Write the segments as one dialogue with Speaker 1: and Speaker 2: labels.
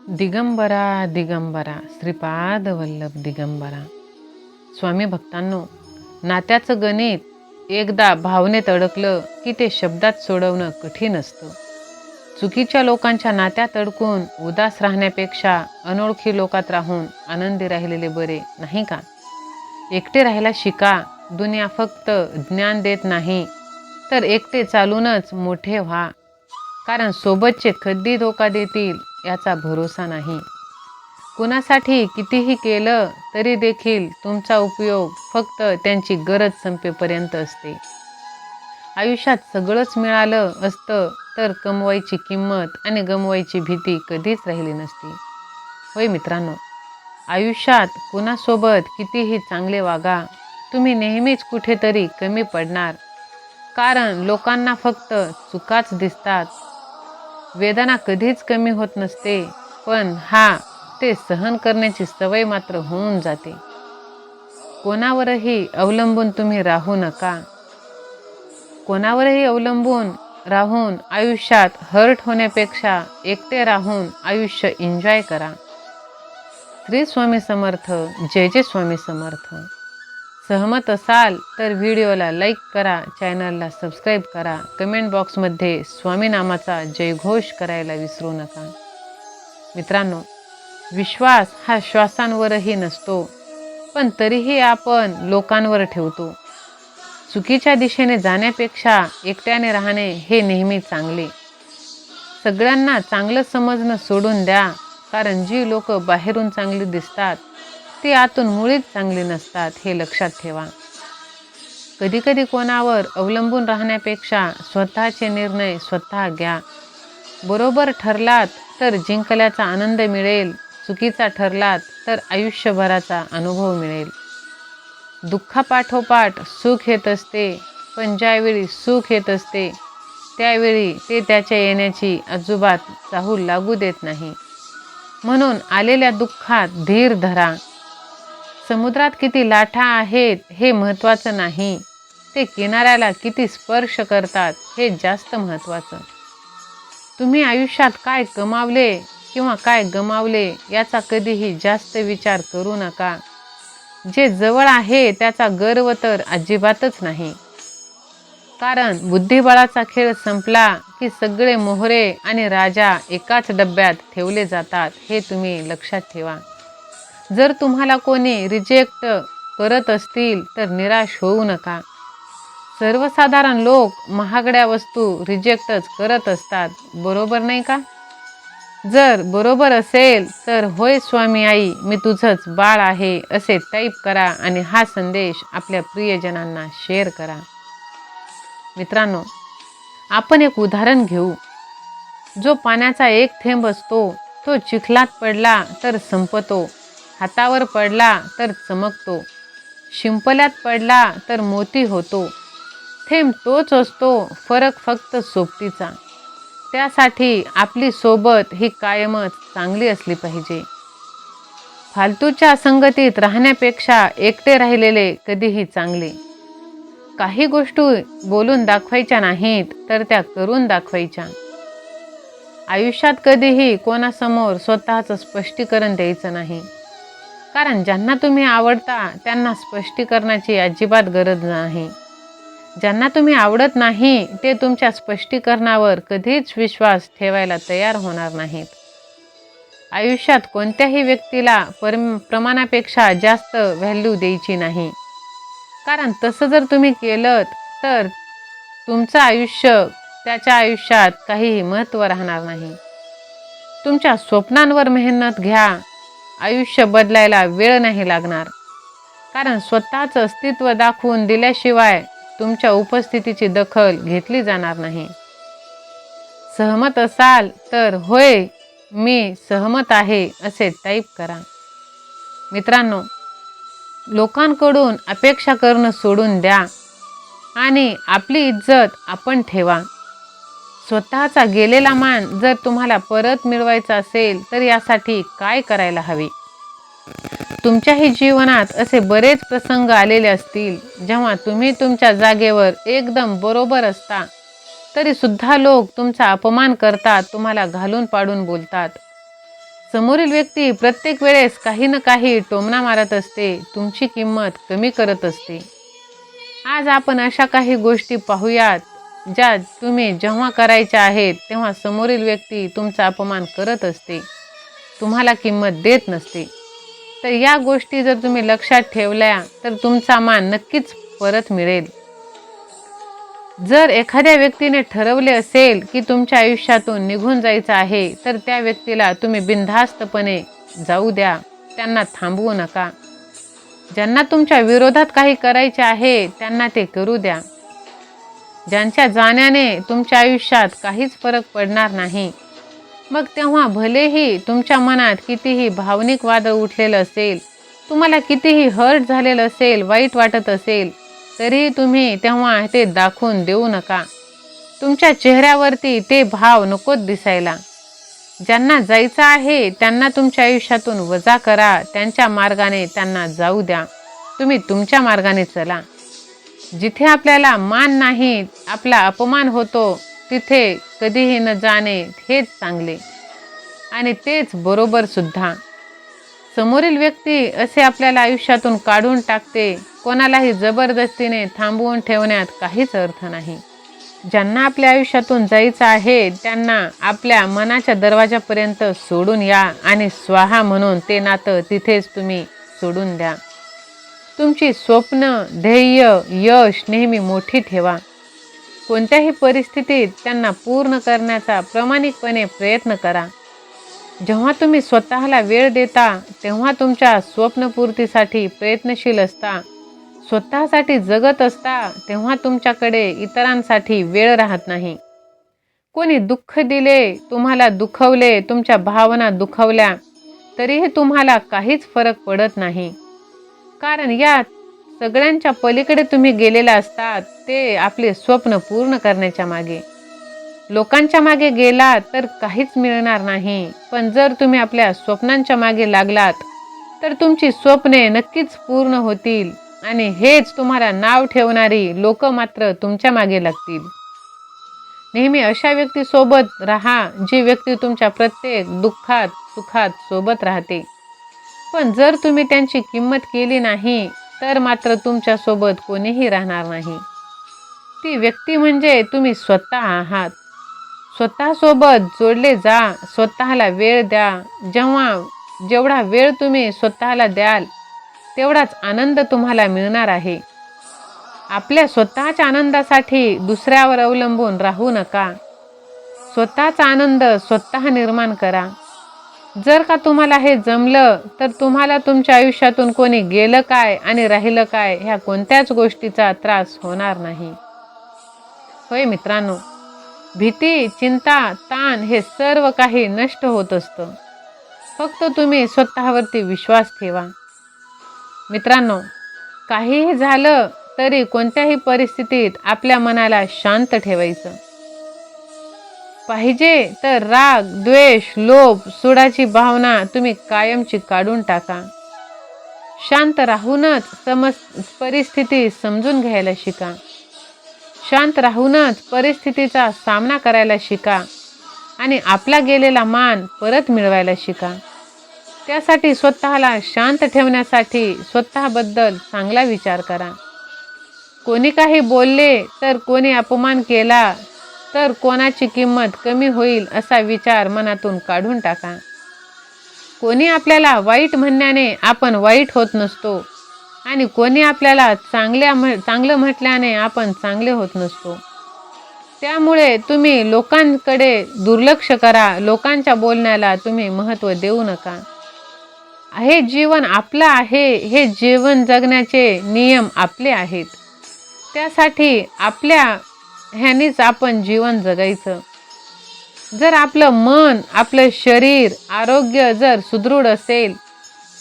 Speaker 1: दिगंबरा दिगंबरा श्रीपाद वल्लभ दिगंबरा. स्वामी भक्तांनो, नात्याचं गणित एकदा भावनेत अडकलं की ते शब्दात सोडवणं कठीण असतं. चुकीच्या लोकांच्या नात्यात अडकून उदास राहण्यापेक्षा अनोळखी लोकात राहून आनंदी राहिलेले बरे, नाही का? एकटे राहायला शिका. दुनिया फक्त ज्ञान देत नाही, तर एकटे चालूनच मोठे व्हा. कारण सोबतचे कधी धोका देतील याचा भरोसा नाही. कुणासाठी कितीही केलं तरी देखील तुमचा उपयोग फक्त त्यांची गरज संपेपर्यंत असते. आयुष्यात सगळंच मिळालं असतं तर कमवायची किंमत आणि गमवायची भीती कधीच राहिली नसती. होय मित्रांनो, आयुष्यात कुणासोबत कितीही चांगले वागा, तुम्ही नेहमीच कुठेतरी कमी पडणार. कारण लोकांना फक्त चुकाच दिसतात. वेदना कधीच कमी होत नसते, पण ते सहन करण्याची सवय मात्र होऊन जाते. कोणावरही अवलंबून तुम्ही राहू नका. कोणावरही अवलंबून राहून आयुष्यात हर्ट होण्यापेक्षा एकटे राहून आयुष्य एन्जॉय करा. श्री स्वामी समर्थ. जय जय स्वामी समर्थ. सहमत असाल तर व्हिडिओला लाईक करा, चॅनलला सबस्क्राईब करा, कमेंट बॉक्समध्ये स्वामी नामाचा जयघोष करायला विसरू नका. मित्रांनो, विश्वास हा श्वासांवरही नसतो, पण तरीही आपण लोकांवर ठेवतो. चुकीच्या दिशेने जाण्यापेक्षा एकट्याने राहणे हे नेहमी चांगले. सगळ्यांना चांगलं समजणं सोडून द्या, कारण जी लोक बाहेरून चांगली दिसतात ती आतून मुळीच चांगली नसतात, हे लक्षात ठेवा. कधीकधी कोणावर अवलंबून राहण्यापेक्षा स्वतःचे निर्णय स्वतः घ्या. बरोबर ठरलात तर जिंकल्याचा आनंद मिळेल, चुकीचा ठरलात तर आयुष्यभराचा अनुभव मिळेल. दुःखापाठोपाठ सुख येत असते, पण ज्यावेळी सुख येत असते त्यावेळी ते त्याच्या येण्याची अजिबात चाहूल लागू देत नाही. म्हणून आलेल्या दुःखात धीर धरा. समुद्रात किती लाटा आहेत हे महत्त्वाचं नाही, ते किनाऱ्याला किती स्पर्श करतात हे जास्त महत्त्वाचं. तुम्ही आयुष्यात काय कमावले किंवा काय गमावले याचा कधीही जास्त विचार करू नका. जे जवळ आहे त्याचा गर्व तर अजिबातच नाही. कारण बुद्धिबळाचा खेळ संपला की सगळे मोहरे आणि राजा एकाच डब्यात ठेवले जातात, हे तुम्ही लक्षात ठेवा. जर तुम्हाला कोणी रिजेक्ट करत असतील तर निराश होऊ नका. सर्वसाधारण लोक महागड्या वस्तू रिजेक्टच करत असतात, बरोबर नाही का? जर बरोबर असेल तर होय स्वामी आई, मी तुझंच बाळ आहे असे टाईप करा आणि हा संदेश आपल्या प्रियजनांना शेअर करा. मित्रांनो, आपण एक उदाहरण घेऊ. जो पाण्याचा एक थेंब असतो तो चिखलात पडला तर संपतो, हातावर पडला तर चमकतो, शिंपल्यात पडला तर मोती होतो. थेंब तोच असतो, फरक फक्त सोबतीचा. त्यासाठी आपली सोबत ही कायमच चांगली असली पाहिजे. फालतूच्या संगतीत राहण्यापेक्षा एकटे राहिलेले कधीही चांगले. काही गोष्टी बोलून दाखवायच्या नाहीत, तर त्या करून दाखवायच्या. आयुष्यात कधीही कोणासमोर स्वतःचं स्पष्टीकरण द्यायचं नाही. कारण ज्यांना तुम्ही आवडता त्यांना स्पष्टीकरणाची अजिबात गरज नाही. ज्यांना तुम्ही आवडत नाही ते तुमच्या स्पष्टीकरणावर कधीच विश्वास ठेवायला तयार होणार नाहीत. आयुष्यात कोणत्याही व्यक्तीला प्रमाणापेक्षा जास्त व्हॅल्यू द्यायची नाही. कारण तसं जर तुम्ही केलं तर तुमचं आयुष्य त्याच्या आयुष्यात काहीही महत्त्व राहणार नाही. तुमच्या स्वप्नांवर मेहनत घ्या. आयुष्य बदलायला वेळ नाही लागणार. कारण स्वतःचं अस्तित्व दाखवून दिल्याशिवाय तुमच्या उपस्थितीची दखल घेतली जाणार नाही. सहमत असाल तर होय, मी सहमत आहे असे टाईप करा. मित्रांनो, लोकांकडून अपेक्षा करणं सोडून द्या आणि आपली इज्जत आपण ठेवा. स्वतःचा गेलेला मान जर तुम्हाला परत मिळवायचा असेल तर यासाठी काय करायला हवे? तुमच्याही जीवनात असे बरेच प्रसंग आलेले असतील जेव्हा तुम्ही तुमच्या जागेवर एकदम बरोबर असता तरी सुद्धा लोक तुमचा अपमान करतात, तुम्हाला घालून पाडून बोलतात. समोरील व्यक्ती प्रत्येक वेळेस काही ना काही टोमणा मारत असते, तुमची किंमत कमी करत असते. आज आपण अशा काही गोष्टी पाहूयात ज्या तुम्ही जेव्हा करायच्या आहेत तेव्हा समोरील व्यक्ती तुमचा अपमान करत असते, तुम्हाला किंमत देत नसते. तर या गोष्टी जर तुम्ही लक्षात ठेवल्या तर तुमचा मान नक्कीच परत मिळेल. जर एखाद्या व्यक्तीने ठरवले असेल की तुमच्या आयुष्यातून निघून जायचं आहे, तर त्या व्यक्तीला तुम्ही बिनधास्तपणे जाऊ द्या, त्यांना थांबवू नका. ज्यांना तुमच्या विरोधात काही करायचे आहे त्यांना ते करू द्या. ज्यांच्या जाण्याने तुमच्या आयुष्यात काहीच फरक पडणार नाही, मग तेव्हा भलेही तुमच्या मनात कितीही भावनिक वादळ उठलेलं असेल, तुम्हाला कितीही हर्ट झालेलं असेल, वाईट वाटत असेल, तरी तुम्ही तेव्हा ते दाखवून देऊ नका. तुमच्या चेहऱ्यावरती ते भाव नकोत दिसायला. ज्यांना जायचं आहे त्यांना तुमच्या आयुष्यातून वजा करा, त्यांच्या मार्गाने त्यांना जाऊ द्या. तुम्ही तुमच्या मार्गाने चला. जिथे आपल्याला मान नाही, आपला अपमान होतो, तिथे कधीही न जाणे हेच चांगले आणि तेच बरोबर सुद्धा. समोरील व्यक्ती असे आपल्याला आयुष्यातून काढून टाकते, कोणालाही जबरदस्तीने थांबवून ठेवण्यात काहीच अर्थ नाही. ज्यांना आपल्या आयुष्यातून जायचं आहे त्यांना आपल्या मनाच्या दरवाजापर्यंत सोडून या आणि स्वाहा म्हणून ते नातं तिथेच तुम्ही सोडून द्या. तुमची स्वप्न, ध्येय, यश नेहमी मोठी ठेवा. कोणत्याही परिस्थितीत त्यांना पूर्ण करण्याचा प्रामाणिकपणे प्रयत्न करा. जेव्हा तुम्ही स्वतःला वेळ देता तेव्हा तुमच्या स्वप्नपूर्तीसाठी प्रयत्नशील असता, स्वतःसाठी जगत असता, तेव्हा तुमच्याकडे इतरांसाठी वेळ राहत नाही. कोणी दुःख दिले, तुम्हाला दुखवले, तुमच्या भावना दुखवल्या, तरीही तुम्हाला काहीच फरक पडत नाही. कारण या सगळ्यांच्या पलीकडे तुम्ही गेलेला असतात ते आपले स्वप्न पूर्ण करण्याच्या मागे. लोकांच्या मागे गेलात तर काहीच मिळणार नाही, पण जर तुम्ही आपल्या स्वप्नांच्या मागे लागलात तर तुमची स्वप्ने नक्कीच पूर्ण होतील आणि हेच तुम्हाला नाव ठेवणारी लोक मात्र तुमच्या मागे लागतील. नेहमी अशा व्यक्तीसोबत राहा जी व्यक्ती तुमच्या प्रत्येक दुःखात सुखात सोबत राहते. पण जर तुम्ही त्यांची किंमत केली नाही तर मात्र तुमच्या सोबत कोणीही राहणार नाही. ती व्यक्ती म्हणजे तुम्ही स्वतः आहात. स्वतःसोबत जोडले जा, स्वतःला वेळ द्या. जेवढा वेळ तुम्ही स्वतःला द्याल तेवढाच आनंद तुम्हाला मिळणार आहे. आपल्या स्वतःच्या आनंदासाठी दुसऱ्यावर अवलंबून राहू नका. स्वतःचा आनंद स्वतः निर्माण करा. जर का तुम्हाला हे जमलं तर तुम्हाला तुमच्या आयुष्यातून कोणी गेलं काय आणि राहिलं काय ह्या कोणत्याच गोष्टीचा त्रास होणार नाही. होय मित्रांनो, भीती, चिंता, ताण हे सर्व काही नष्ट होत असतं. फक्त तुम्ही स्वतःवरती विश्वास ठेवा. मित्रांनो, काहीही झालं तरी कोणत्याही परिस्थितीत आपल्या मनाला शांत ठेवायचं. पाहिजे तर राग, द्वेष, लोभ, सुडाची भावना तुम्ही कायमची काढून टाका. शांत राहूनच परिस्थिती समजून घ्यायला शिका. शांत राहूनच परिस्थितीचा सामना करायला शिका आणि आपला गेलेला मान परत मिळवायला शिका. त्यासाठी स्वतःला शांत ठेवण्यासाठी स्वतःबद्दल चांगला विचार करा. कोणी काही बोलले तर, कोणी अपमान केला तर कोणाची किंमत कमी होईल असा विचार मनातून काढून टाका. कोणी आपल्याला वाईट म्हणण्याने आपण वाईट होत नसतो आणि कोणी आपल्याला चांगलं म्हटल्याने आपण चांगले होत नसतो. त्यामुळे तुम्ही लोकांकडे दुर्लक्ष करा. लोकांच्या बोलण्याला तुम्ही महत्त्व देऊ नका. हे जीवन आपलं आहे. हे जीवन जगण्याचे नियम आपले आहेत. त्यासाठी आपल्या ह्यानीच आपण जीवन जगायचं. जर आपलं मन, आपलं शरीर, आरोग्य जर सुदृढ असेल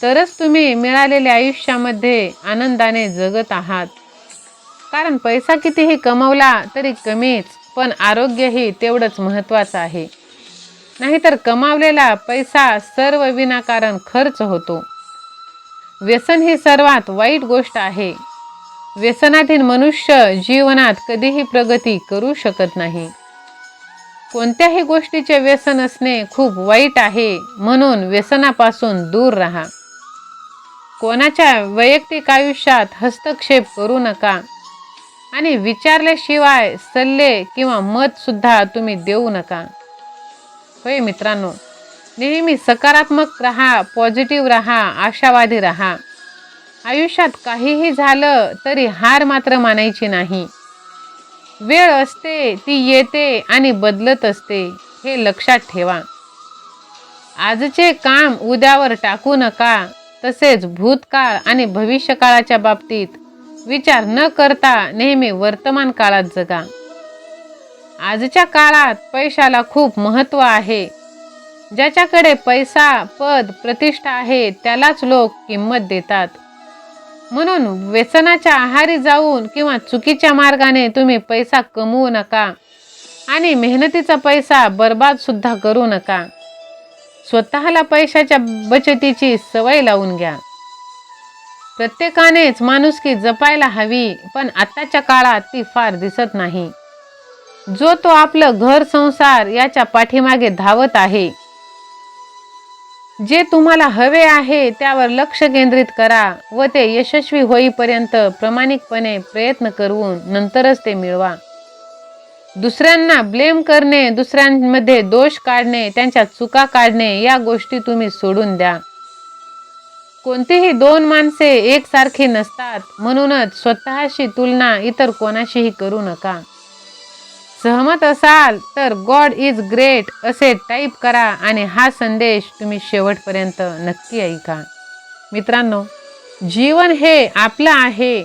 Speaker 1: तरच तुम्ही मिळालेल्या आयुष्यामध्ये आनंदाने जगत आहात. कारण पैसा कितीही कमवला तरी कमीच, पण आरोग्यही तेवढंच महत्त्वाचं आहे. नाहीतर कमावलेला पैसा सर्व विनाकारण खर्च होतो. व्यसन ही सर्वात वाईट गोष्ट आहे. व्यसनाधीन मनुष्य जीवनात कधीही प्रगती करू शकत नाही. कोणत्याही गोष्टीचे व्यसन असणे खूप वाईट आहे, म्हणून व्यसनापासून दूर राहा. कोणाच्या वैयक्तिक आयुष्यात हस्तक्षेप करू नका आणि विचारल्याशिवाय सल्ले किंवा मत सुद्धा तुम्ही देऊ नका. होय मित्रांनो, नेहमी सकारात्मक राहा, पॉझिटिव्ह राहा, आशावादी राहा. आयुष्यात काहीही झालं तरी हार मात्र मानायची नाही. वेळ असते, ती येते आणि बदलत असते, हे लक्षात ठेवा. आजचे काम उद्यावर टाकू नका. तसेच भूतकाळ आणि भविष्यकाळाच्या बाबतीत विचार न करता नेहमी वर्तमान काळात जगा. आजच्या काळात पैशाला खूप महत्त्व आहे. ज्याच्याकडे पैसा, पद, प्रतिष्ठा आहे त्यालाच लोक किंमत देतात. म्हणून व्यसनाच्या आहारी जाऊन किंवा चुकीच्या मार्गाने तुम्ही पैसा कमवू नका आणि मेहनतीचा पैसा बर्बाद सुद्धा करू नका. स्वतःला पैशाच्या बचतीची सवय लावून घ्या. प्रत्येकानेच माणुसकी जपायला हवी, पण आताच्या काळात ती फार दिसत नाही. जो तो आपलं घर संसार याच्या पाठीमागे धावत आहे. जे तुम्हाला हवे आहे त्यावर लक्ष केंद्रित करा व ते यशस्वी होईपर्यंत प्रामाणिकपणे प्रयत्न करून नंतरच ते मिळवा. दुसऱ्यांना ब्लेम करणे, दुसऱ्यांमध्ये दोष काढणे, त्यांच्या चुका काढणे या गोष्टी तुम्ही सोडून द्या. कोणतीही दोन माणसे एकसारखी नसतात, म्हणूनच स्वतःशी तुलना इतर कोणाशीही करू नका. सहमत असाल तर गॉड इज ग्रेट असे टाईप करा आणि हा संदेश तुम्ही शेवटपर्यंत नक्की ऐका. मित्रांनो, जीवन हे आपलं आहे.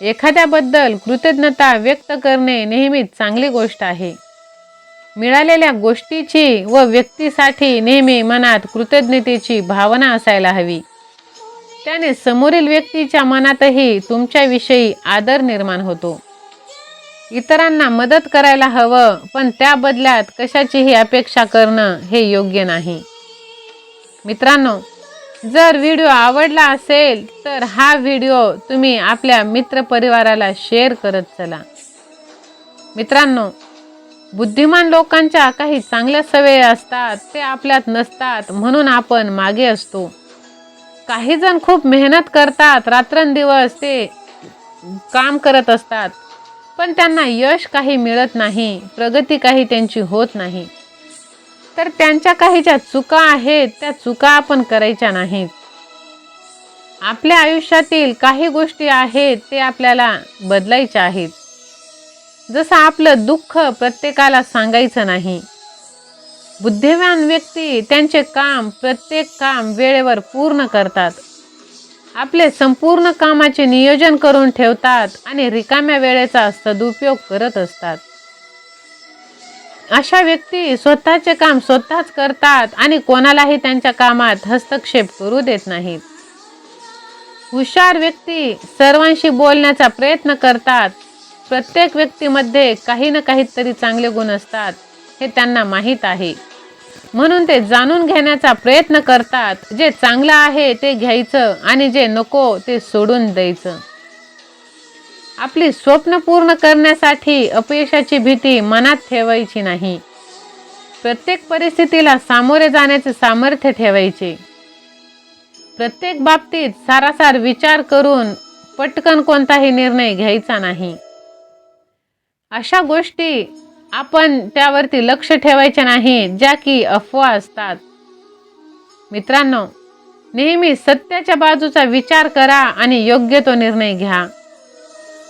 Speaker 1: एखाद्याबद्दल कृतज्ञता व्यक्त करणे नेहमीच चांगली गोष्ट आहे. मिळालेल्या गोष्टीची व व्यक्तीसाठी नेहमी मनात कृतज्ञतेची भावना असायला हवी. त्याने समोरील व्यक्तीच्या मनातही तुमच्याविषयी आदर निर्माण होतो. इतरांना मदत करायला हवं, पण त्या बदल्यात कशाचीही अपेक्षा करणं हे योग्य नाही. मित्रांनो, जर व्हिडिओ आवडला असेल तर हा व्हिडिओ तुम्ही आपल्या मित्रपरिवाराला शेअर करत चला. मित्रांनो, बुद्धिमान लोकांच्या काही चांगल्या सवयी असतात, ते आपल्यात नसतात, म्हणून आपण मागे असतो. काही जण खूप मेहनत करतात, रात्रंदिवस ते काम करत असतात, पण त्यांना यश काही मिळत नाही, प्रगती काही त्यांची होत नाही. तर त्यांच्या काही ज्या चुका आहेत त्या चुका आपण करायच्या नाहीत. आपल्या आयुष्यातील काही गोष्टी आहेत ते आपल्याला बदलायच्या आहेत. जसं आपलं दुःख प्रत्येकाला सांगायचं नाही. बुद्धिमान व्यक्ती त्यांचे प्रत्येक काम वेळेवर पूर्ण करतात. आपले संपूर्ण कामाचे नियोजन करून ठेवतात आणि रिकाम्या वेळेचा सदुपयोग करत असतात. अशा व्यक्ती स्वतःचे काम स्वतःच करतात आणि कोणालाही त्यांच्या कामात हस्तक्षेप करू देत नाहीत. हुशार व्यक्ती सर्वांशी बोलण्याचा प्रयत्न करतात. प्रत्येक व्यक्तीमध्ये काही ना काहीतरी चांगले गुण असतात हे त्यांना माहीत आहे, म्हणून ते जाणून घेण्याचा प्रयत्न करतात. जे चांगलं आहे ते घ्यायचं आणि जे नको ते सोडून द्यायचं. आपली स्वप्न पूर्ण करण्यासाठी अपयशाची भीती मनात ठेवायची नाही. प्रत्येक परिस्थितीला सामोरे जाण्याचे सामर्थ्य ठेवायचे. प्रत्येक बाबतीत सारासार विचार करून पटकन कोणताही निर्णय घ्यायचा नाही. अशा गोष्टी आपण त्यावरती लक्ष ठेवायचे नाही ज्या की अफवा असतात. मित्रांनो, नेहमी सत्याच्या बाजूचा विचार करा आणि योग्य तो निर्णय घ्या.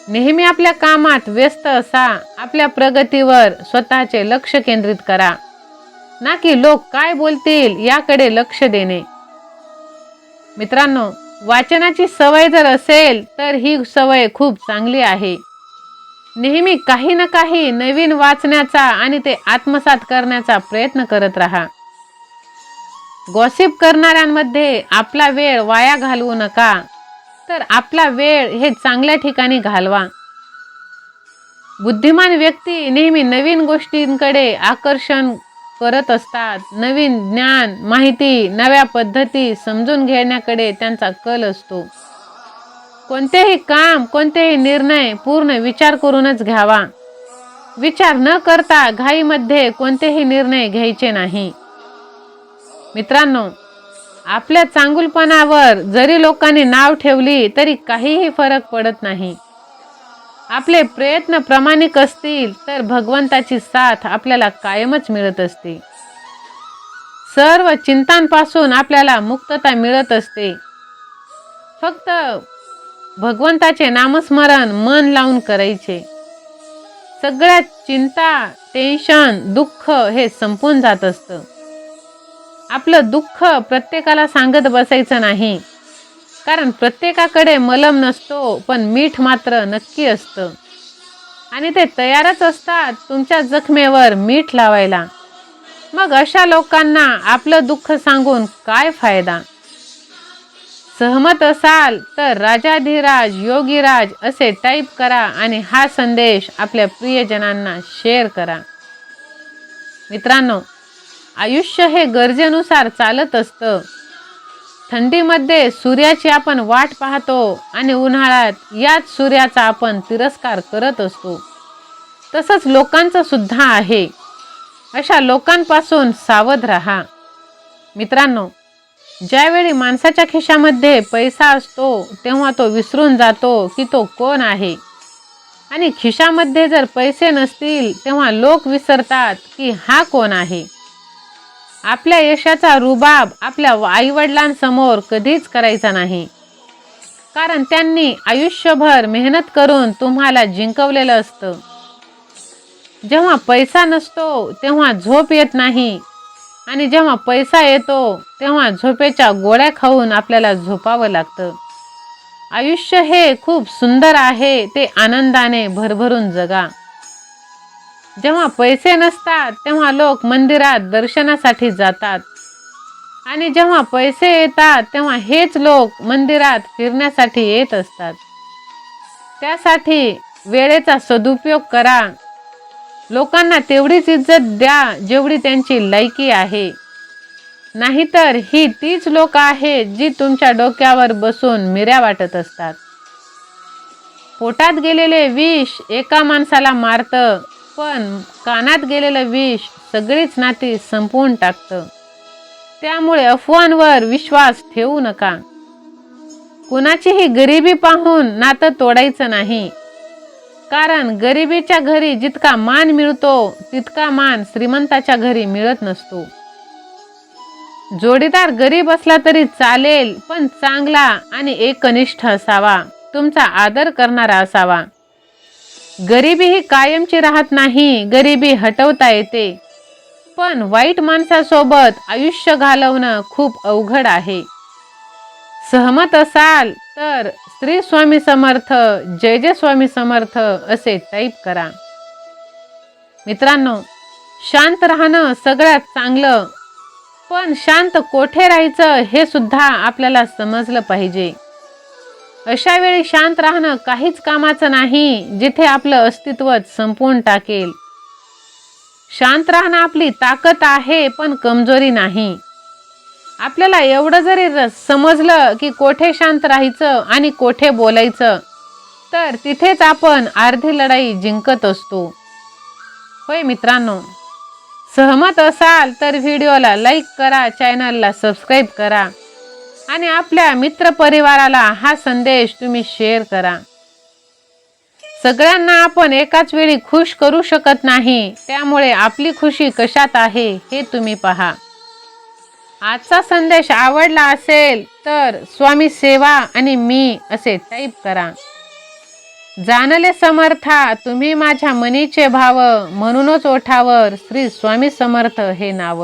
Speaker 1: नेहमी आपल्या कामात व्यस्त असा. आपल्या प्रगतीवर स्वतःचे लक्ष केंद्रित करा, ना की लोक काय बोलतील याकडे लक्ष देणे. मित्रांनो, वाचनाची सवय जर असेल तर ही सवय खूप चांगली आहे. नेहमी काही ना काही नवीन वाचण्याचा आणि ते आत्मसात करण्याचा प्रयत्न करत राहा. गॉसिप करणाऱ्यांमध्ये आपला वेळ वाया घालवू नका, तर आपला वेळ हे चांगल्या ठिकाणी घालवा. बुद्धिमान व्यक्ती नेहमी नवीन गोष्टींकडे आकर्षण करत असतात. नवीन ज्ञान, माहिती, नव्या पद्धती समजून घेण्याकडे त्यांचा कल असतो. कोणतेही काम, कोणतेही निर्णय पूर्ण विचार करूनच घ्यावा. विचार न करता घाईमध्ये कोणतेही निर्णय घ्यायचे नाही. मित्रांनो, आपल्या चांगुलपणावर जरी लोकांनी नाव ठेवली तरी काहीही फरक पडत नाही. आपले प्रयत्न प्रामाणिक असतील तर भगवंताची साथ आपल्याला कायमच मिळत असते. सर्व चिंतांपासून आपल्याला मुक्तता मिळत असते. फक्त भगवंताचे नामस्मरण मन लावून करायचे. सगळ्या चिंता, टेन्शन, दुःख हे संपून जात असतं. आपलं दुःख प्रत्येकाला सांगत बसायचं नाही, कारण प्रत्येकाकडे मलम नसतो, पण मीठ मात्र नक्की असतं आणि ते तयारच असतात तुमच्या जखमेवर मीठ लावायला. मग अशा लोकांना आपलं दुःख सांगून काय फायदा? सहमत असाल तर राजाधिराज योगीराज असे टाईप करा आणि हा संदेश आपल्या प्रियजनांना शेअर करा. मित्रांनो, आयुष्य हे गरजेनुसार चालत असतं. थंडीमध्ये सूर्याची आपण वाट पाहतो आणि उन्हाळ्यात याच सूर्याचा आपण तिरस्कार करत असतो. तसंच लोकांचं सुद्धा आहे. अशा लोकांपासून सावध राहा. मित्रांनो, ज्यावेळी माणसाच्या खिशामध्ये पैसा असतो तेव्हा तो विसरून जातो की तो कोण आहे, आणि खिशामध्ये जर पैसे नसतील तेव्हा लोक विसरतात की हा कोण आहे. आपल्या यशाचा रुबाब आपल्या आईवडिलांसमोर कधीच करायचा नाही, कारण त्यांनी आयुष्यभर मेहनत करून तुम्हाला जिंकवलेलं असतं. जेव्हा पैसा नसतो तेव्हा झोप येत नाही, आणि जेव्हा पैसा येतो तेव्हा झोपेच्या गोळ्या खाऊन आपल्याला झोपावं लागतं. आयुष्य हे खूप सुंदर आहे, ते आनंदाने भरभरून जगा. जेव्हा पैसे नसतात तेव्हा लोक मंदिरात दर्शनासाठी जातात, आणि जेव्हा पैसे येतात तेव्हा हेच लोक मंदिरात फिरण्यासाठी येत असतात. त्यासाठी वेळेचा सदुपयोग करा. लोकांना तेवढीच इज्जत द्या जेवढी त्यांची लायकी आहे. नाहीतर ही तीच लोक आहेत जी तुमच्या डोक्यावर बसून मिऱ्या वाटत असतात. पोटात गेलेले विष एका माणसाला मारतं, पण कानात गेलेलं विष सगळीच नाती संपवून टाकतं. त्यामुळे अफवांवर विश्वास ठेवू नका. कुणाचीही गरिबी पाहून नातं तोडायचं नाही, कारण गरिबीच्या घरी जितका मान मिळतो तितका मान श्रीमंताच्या घरी मिळत नसतो. जोडीदार गरीब असला तरी चालेल, पण चांगला आणि एकनिष्ठ असावा, तुमचा आदर करणारा असावा. गरिबी ही कायमची राहत नाही. गरिबी हटवता येते, पण वाईट माणसासोबत आयुष्य घालवणं खूप अवघड आहे. सहमत असाल तर श्री स्वामी समर्थ, जय जय स्वामी समर्थ असे टाईप करा. मित्रांनो, शांत राहणं सगळ्यात चांगलं, पण शांत कोठे राहायचं हे सुद्धा आपल्याला समजलं पाहिजे. अशा वेळी शांत राहणं काहीच कामाचं नाही, जिथे आपलं अस्तित्वच संपवून टाकेल. शांत राहणं आपली ताकद आहे, पण कमजोरी नाही. आपल्याला एवढं जरी समजलं की कोठे शांत राहायचं आणि कोठे बोलायचं, तर तिथेच आपण अर्धी लढाई जिंकत असतो. होय मित्रांनो, सहमत असाल तर व्हिडिओला लाईक करा, चॅनलला सबस्क्राईब करा आणि आपल्या मित्रपरिवाराला हा संदेश तुम्ही शेअर करा. सगळ्यांना आपण एकाच वेळी खुश करू शकत नाही, त्यामुळे आपली खुशी कशात आहे हे तुम्ही पहा. आजचा संदेश आवडला असेल तर स्वामी सेवा आणि मी असे टाईप करा. जाणले समर्था तुम्ही माझ्या मनीचे भाव, म्हणूनच ओठावर श्री स्वामी समर्थ हे नाव.